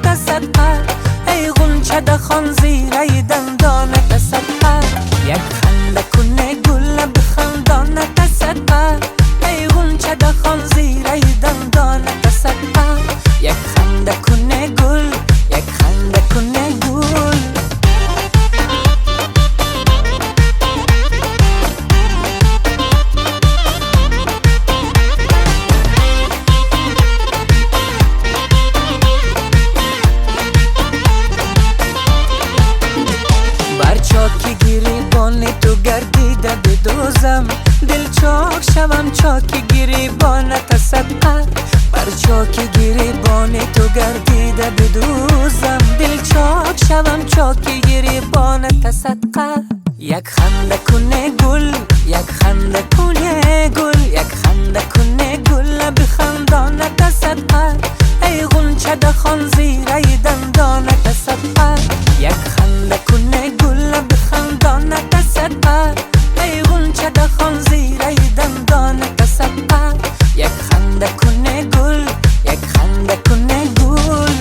دندانت صدقه، ای غنچه خان زیره دندانت صدقه. یک خنده کنه گل بخندانت صدقه، ای غنچه خان زیره دندانت صدقه. یک خنده کنه گل، یک خنده کنه گل. بر چاکی گریبان تو گردیده بدوزم، دل چاک شوم چاکی گریبانت صدقه. بر چاکی گریبان تو گردیده بدوزم، دل چاک شوم چاکی گریبانت صدقه. یک خنده کنه گل، یک خنده کنه گل، یک خنده کنه گل بخندانت صدقه، ای غنچه خان زیره دندانت صدقه. یک خنده کنه گل بخندانت صدقه، ای غنچه خان زیره دندانت صدقه. یک خنده کنه گل، یک خنده کنه گل.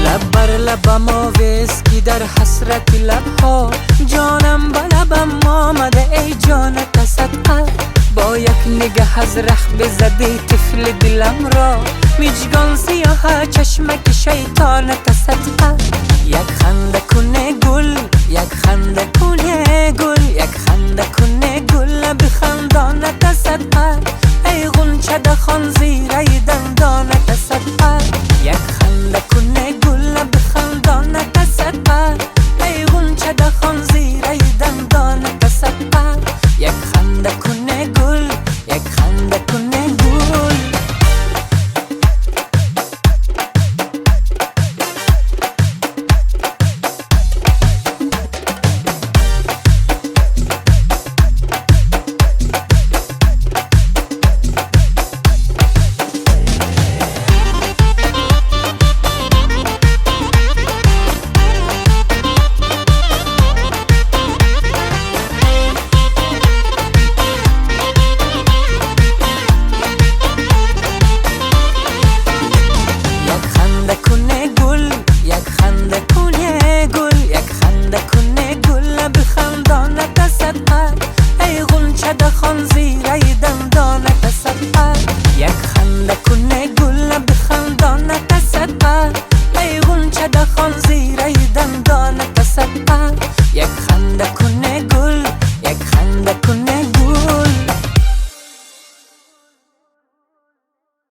لب بر لبم آویسکی در حسرت لبها، جانم به لبم آمده ای جانت صدقه. با یک نگه از ره بزدی طفل دلم را، میجگان سیاه چشمک شیطانت صدقه. یک خنده کنه گل، یک خنده کنه گل، یک خنده کنه گل بخندانت صدقه، ای غنچه خان زیره